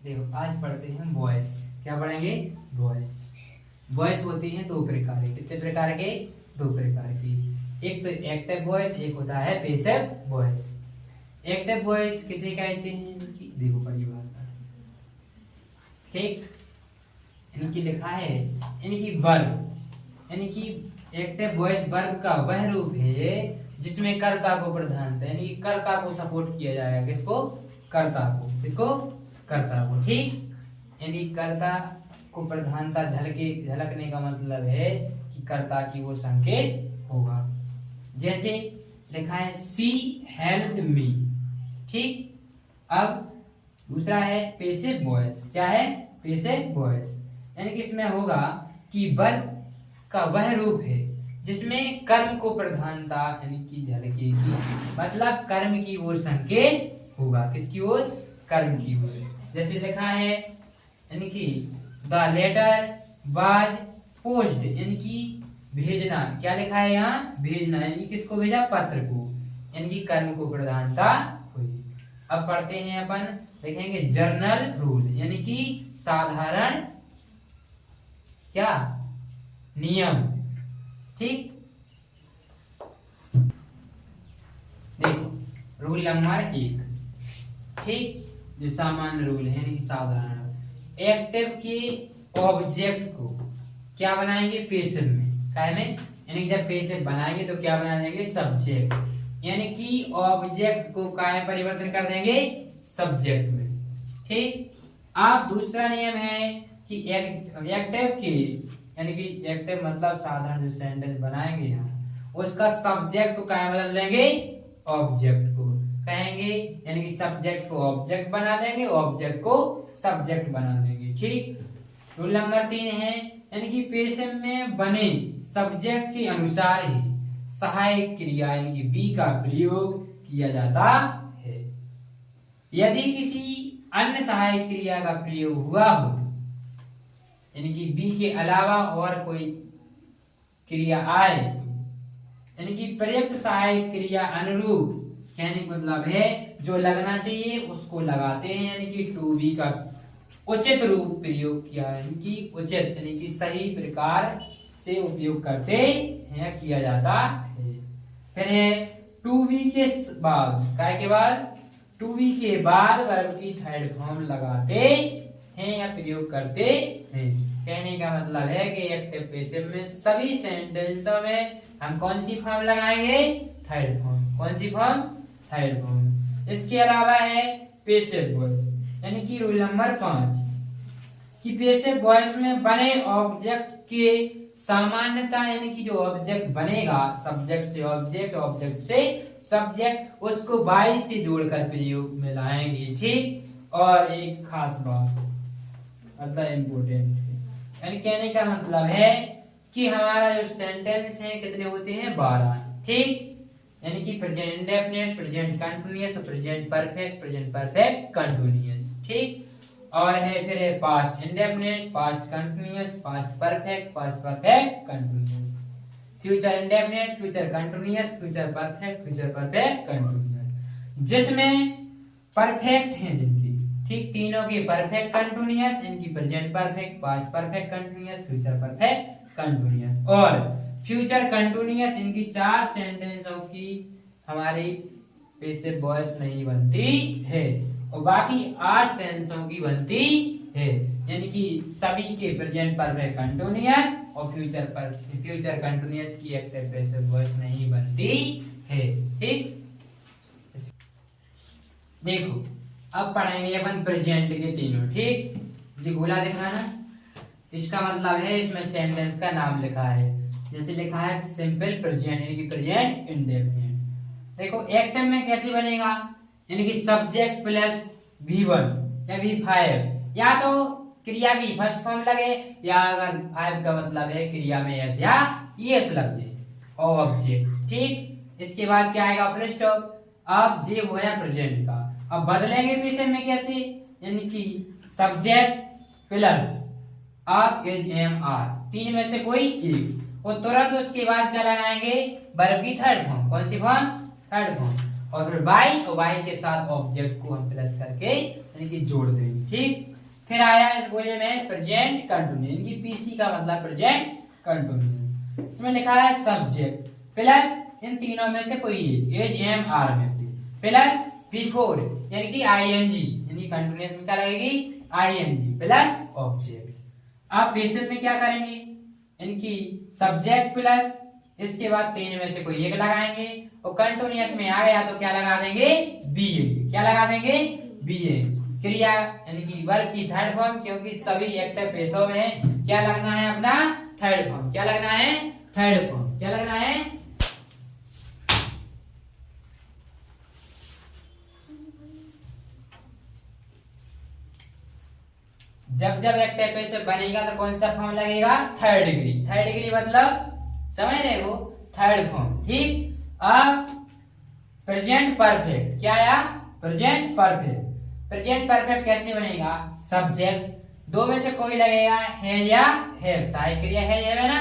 देखो आज पढ़ते हैं वॉइस। क्या पढ़ेंगे? वॉइस। वॉइस होती है दो प्रकार के। कितने प्रकार के? दो प्रकार की। एक तो एक्टिव वॉइस, एक होता है पैसिव वॉइस। एक्टिव वॉइस किसे कहते हैं? देखो परिभाषा, ठीक, इनकी लिखा है, इनकी वर्ब, यानी कि एक्टिव वॉइस वर्ब का वह रूप है जिसमें कर्ता को प्रधानता, यानी कि कर्ता को सपोर्ट किया जाएगा। किसको? कर्ता को। किसको? कर्ता को, ठीक। यानी कर्ता को प्रधानता झलकने का मतलब है कि कर्ता की ओर संकेत होगा। जैसे लिखा है सी हेल्प्ड मी, ठीक। अब दूसरा है पैसिव वॉइस। क्या है? पैसिव वॉइस, यानी कि इसमें होगा कि वर्ब का वह रूप है जिसमें कर्म को प्रधानता यानी कि झलकेगी, मतलब कर्म की ओर संकेत होगा। किसकी ओर? कर्म की ओर। जैसे लिखा है यानी कि द लेटर वाज पोस्ड, यानी कि भेजना। क्या लिखा है यहाँ? भेजना, यानी कि किसको भेजा? पत्र को, यानी कि कर्म को प्रधानता हुई। अब पढ़ते हैं अपन, देखेंगे जर्नल रूल, यानी कि साधारण क्या नियम, ठीक। देखो रूल नंबर 1, ठीक, जो सामान्य रूल है यानी कि साधारण। एक्टिव के ऑब्जेक्ट को क्या बनाएंगे? पैसिव में। काय में? यानी कि जब पैसिव बनाएंगे तो क्या बना देंगे? सब्जेक्ट, यानी कि ऑब्जेक्ट को काय परिवर्तन कर देंगे? सब्जेक्ट में, ठीक। अब दूसरा नियम है कि एक्टिव के, यानी कि एक्टिव मतलब साधारण जो सेंटेंस बनाएंगे हम, उसका सब्जेक्ट को क्या बदल देंगे? ऑब्जेक्ट को कहेंगे, यानी कि सब्जेक्ट को ऑब्जेक्ट बना देंगे, ऑब्जेक्ट को सब्जेक्ट बना देंगे, ठीक। रूल नंबर 3 है, यानी कि पैसिव में बने सब्जेक्ट के अनुसार ही सहायक क्रिया यानी कि बी का प्रयोग किया जाता है। यदि किसी अन्य सहायक क्रिया का प्रयोग हुआ हो, यानी कि बी के अलावा और कोई क्रिया आए, यानी कि प्रयुक्त सहायक क्रिया अनुरूप, कहने का मतलब है जो लगना चाहिए उसको लगाते हैं, यानी कि टू बी का उचित रूप प्रयोग किया, यानी कि उचित यानी कि सही प्रकार से उपयोग करते हैं, किया जाता है। फिर है टू बी के बाद, काय के बाद? टू बी के बाद वर्ब की थर्ड फॉर्म लगाते हैं या प्रयोग करते हैं। कहने का मतलब है कि एक्टिव पैसिव में सभी सेंटेंसों में हम कौन सी फॉर्म लगाएंगे? Third form. कौन सी फॉर्म? Third form. इसके अलावा है पैसिव वॉइस, यानी कि रूल नंबर 5 कि पैसिव वॉइस में बने ऑब्जेक्ट के सामान्यता, यानी कि जो ऑब्जेक्ट बनेगा सब्जेक्ट से ऑब्जेक्ट, ऑब्जेक्ट से सब्जेक्ट, उसको बाई से जोड़कर प्रयोग में लाएंगे, ठीक। और एक खास बात मतलब इम्पोर्टेंट, यानी कहने का मतलब है कि हमारा जो सेंटेंस है कितने होते हैं? 12, ठीक। यानी कि present indefinite, present continuous, present perfect, present perfect continuous, ठीक। और है फिर है past indefinite, past continuous, past perfect, past perfect continuous, future indefinite, future continuous, future perfect, future perfect continuous. जिसमें परफेक्ट हैं जिनकी, ठीक, तीनों की परफेक्ट कंटीन्यूअस, इनकी present perfect, past perfect continuous, future perfect continuous, और फ्यूचर कंटीन्यूअस, इनकी 4 सेंटेंसों की हमारी पैसिव वॉइस नहीं बनती है और बाकी 8 टेंसों की बनती है, यानी कि सभी के प्रेजेंट परफेक्ट कंटीन्यूअस और फ्यूचर कंटीन्यूअस की एक्टिव पैसिव वॉइस नहीं बनती है, ठीक। देखो अब पढ़ेंगे अपन प्रेजेंट के तीनों, ठीक। जी गोला दिखा ना, इसका मतलब है इसमें सेंटेंस का नाम लिखा है। जैसे लिखा है सिंपल प्रेजेंट, यानी कि प्रेजेंट इंडेफिनिट। देखो एक्टिव में कैसे बनेगा? यानी कि सब्जेक्ट प्लस V1 या V5, या तो क्रिया की फर्स्ट फॉर्म लगे, या अगर 5 का मतलब है क्रिया में एस या ES लग जाए, ऑब्जेक्ट, ठीक। इसके बाद क्या आएगा? Full stop. अब जे हो गया प्रेजेंट का। अब बदलेंगे पैसिव में कैसे? यानी कि सब्जेक्ट प्लस आप एज एम आर, तीन में से कोई एक, और तुरंत उसके बाद क्या लगाएंगे? वर्ब की थर्ड फॉर्म। कौन सी फॉर्म? Third form. और फिर बाई, और बाई के साथ ऑब्जेक्ट को हम प्लस करके यानी कि जोड़ देंगे। ठीक, फिर आया इस गोले में प्रेजेंट कंटिन्यूस, यानी कि पीसी का मतलब प्रेजेंट कंटिन्यूस। इसमें लिखा है सब्जेक्ट प्लस इन तीनों में से कोई एक, एज एम आर में से, प्लस बिफोर यानी कि आईएनजी, यानी कंटिन्यूस में क्या लगेगी आईएनजी, प्लस ऑब्जेक्ट। आप पैसिव में क्या करेंगे, इनकी सब्जेक्ट प्लस इसके बाद तीन में से कोई एक लगाएंगे, और कंटिन्यूस में आ गया तो क्या लगा देंगे बीए, क्या लगा देंगे बीए। क्रिया यानी कि वर्ब की थर्ड फॉर्म, क्योंकि सभी एक्टिव पेशों में क्या लगना है अपना थर्ड फॉर्म, क्या लगना है थर्ड फॉर्म, क्या लगना है। जब जब एक्टिव पेशव बनेगा तो कौन सा फॉर्म लगेगा थर्ड डिग्री, थर्ड डिग्री मतलब समझ रहे हो थर्ड फॉर्म। ठीक, अब प्रेजेंट परफेक्ट, क्या आया प्रेजेंट परफेक्ट। प्रेजेंट परफेक्ट कैसे बनेगा, सब्जेक्ट दो में से कोई लगेगा है या हैव, सहायक क्रिया है ना,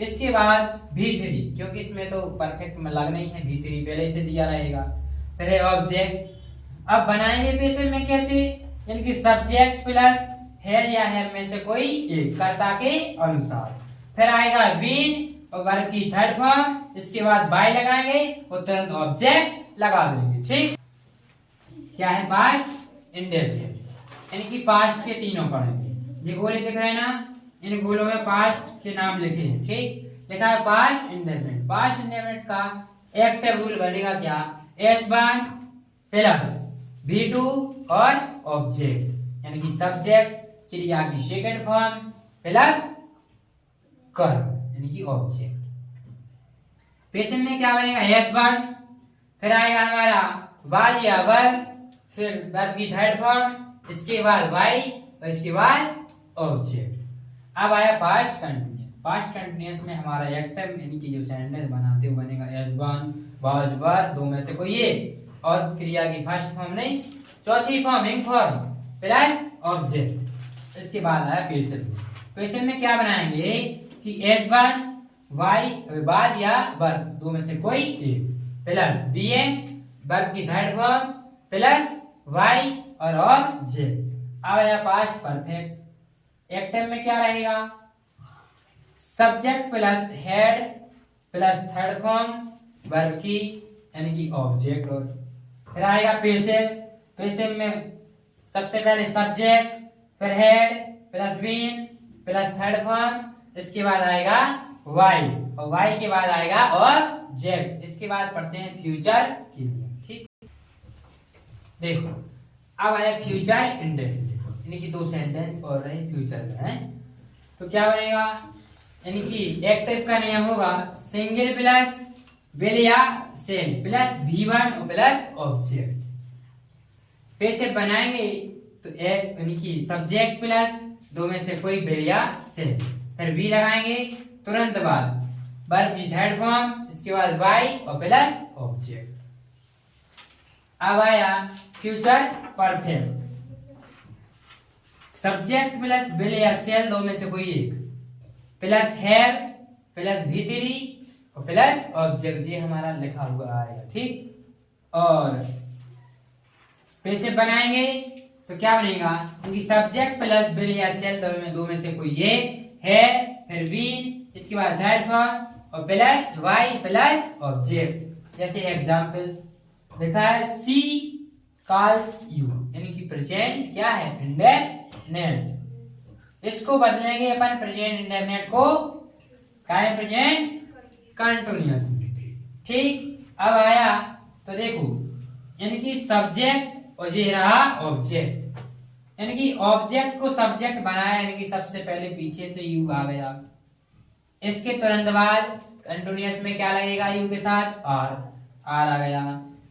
इसके बाद भी3, क्योंकि इसमें तो परफेक्ट में लगना ही है, भी3 पहले से दिया रहेगा, फिर है ऑब्जेक्ट। अब बनाएंगे पैसिव में कैसे, इनकी सब्जेक्ट प्लस है या हैव में से कोई एक कर्ता के अनुसार, फिर आएगा बीन और वर्ब की थर्ड फॉर्म, इसके बाद बाय लगाएंगे और तुरंत ऑब्जेक्ट लगा देंगे। ठीक, क्या है पास्ट इंडेफिनिट, यानी कि पास्ट के तीनों पढ़ेंगे। ये गोले दिख रहे हैं ना, इन गोलों में पास्ट के नाम लिखे हैं। ठीक, लिखा है पास्ट इंडेफिनिट। पास्ट इंडेफिनिट का एक्टिव रूल बनेगा क्या, S1 प्लस V2 और ऑब्जेक्ट, यानी कि सब्जेक्ट क्रिया की सेकंड फॉर्म प्लस कर्म, यानी कि ऑब्जेक्ट। पैसिव में क्या बनेगा S1, फिर आएगा हमारा वाज या वर्ब, फिर वर्ब की थर्ड फॉर्म, इसके बाद वाई और इसके बाद ऑब्जेक्ट। अब आया पास्ट कंटिन्यूस। पास्ट कंटिन्यूस में हमारा एक्टिव यानी कि जो सेंटेंस बनाते हुए बनेगा S1 वाज वर्ब, दो में से कोई एक, और क्रिया की फर्स्ट फॉर्म नहीं चौथी फॉर्म इंग फॉर्म प्लस ऑब्जेक्ट। इसके बाद आया पैसिव। पैसिव में क्या बनाएंगे कि S1 वाई वाज या वर्ब, दो में से कोई एक, प्लस बीएन वर्ब की थर्ड फॉर्म प्लस वाई और ऑब्जेक्ट। अब आया पास्ट परफेक्ट। एक्टिव में क्या रहेगा, subject plus head plus third form verb की यानी कि ऑब्जेक्ट, और फिर आएगा पैसिव। पैसिव में सबसे पहले सब्जेक्ट, फिर head plus been plus third form, इसके बाद आएगा वाई और वाई के बाद आएगा ऑब्जेक्ट। इसके बाद पढ़ते हैं फ्यूचर के लिए। ठीक, देखो अब आया फ्यूचर इंडेफिनिट, यानी कि दो सेंटेंस और रहे फ्यूचर में है, तो क्या बनेगा, यानी कि एक्टिव का नियम होगा सिंगल प्लस विल या shall plus V1 plus object. Passive बनाएंगे तो एक यानी कि सब्जेक्ट प्लस दो में से कोई विल या सेल, फिर V लगाएंगे तुरंत बाद वर्ब की थर्ड फॉर्म, इसके बाद वाई और प्लस ऑब्जेक्ट। अब आया future perfect. Subject plus will या सेल दो में से कोई एक, प्लस हैव प्लस V3 और प्लस ऑब्जेक्ट, ये हमारा लिखा हुआ आएगा। ठीक, और पैसिव बनाएंगे तो क्या बनेगा, क्योंकि सब्जेक्ट प्लस विल या सेल दो में से कोई एक है, फिर बीन इसके बाद थर्ड फॉर्म और प्लस वाई प्लस ऑब्जेक्ट। जैसे एग्जांपल्स लिखा है सी कॉल्स यू, यानी कि प्रेजेंट क्या है इंडेफिनिट। इसको बदलेंगे अपन प्रेजेंट इंडेफिनिट को क्या है प्रेजेंट कंटिन्यूअस। ठीक, अब आया तो देखो यानी कि सब्जेक्ट और ये रहा ऑब्जेक्ट, यानी कि ऑब्जेक्ट को सब्जेक्ट बनाया, यानी कि सबसे पहले पीछे से यू आ गया, इसके तुरंत बाद कंटिन्यूअस में क्या लगेगा यू के साथ आर आ गया।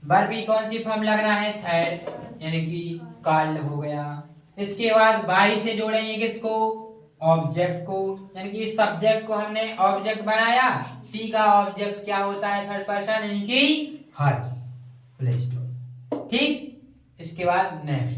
वर्ब की कौन सी फॉर्म लगना है थर्ड, यानी कि कॉल्ड हो गया। इसके बाद बाई से जोड़ेंगे किसको ऑब्जेक्ट को, यानी कि इस सब्जेक्ट को हमने ऑब्जेक्ट बनाया, सी का ऑब्जेक्ट क्या होता है थर्ड पर्सन यानी कि हर प्ले स्टोर। ठीक, इसके बाद नेक्स्ट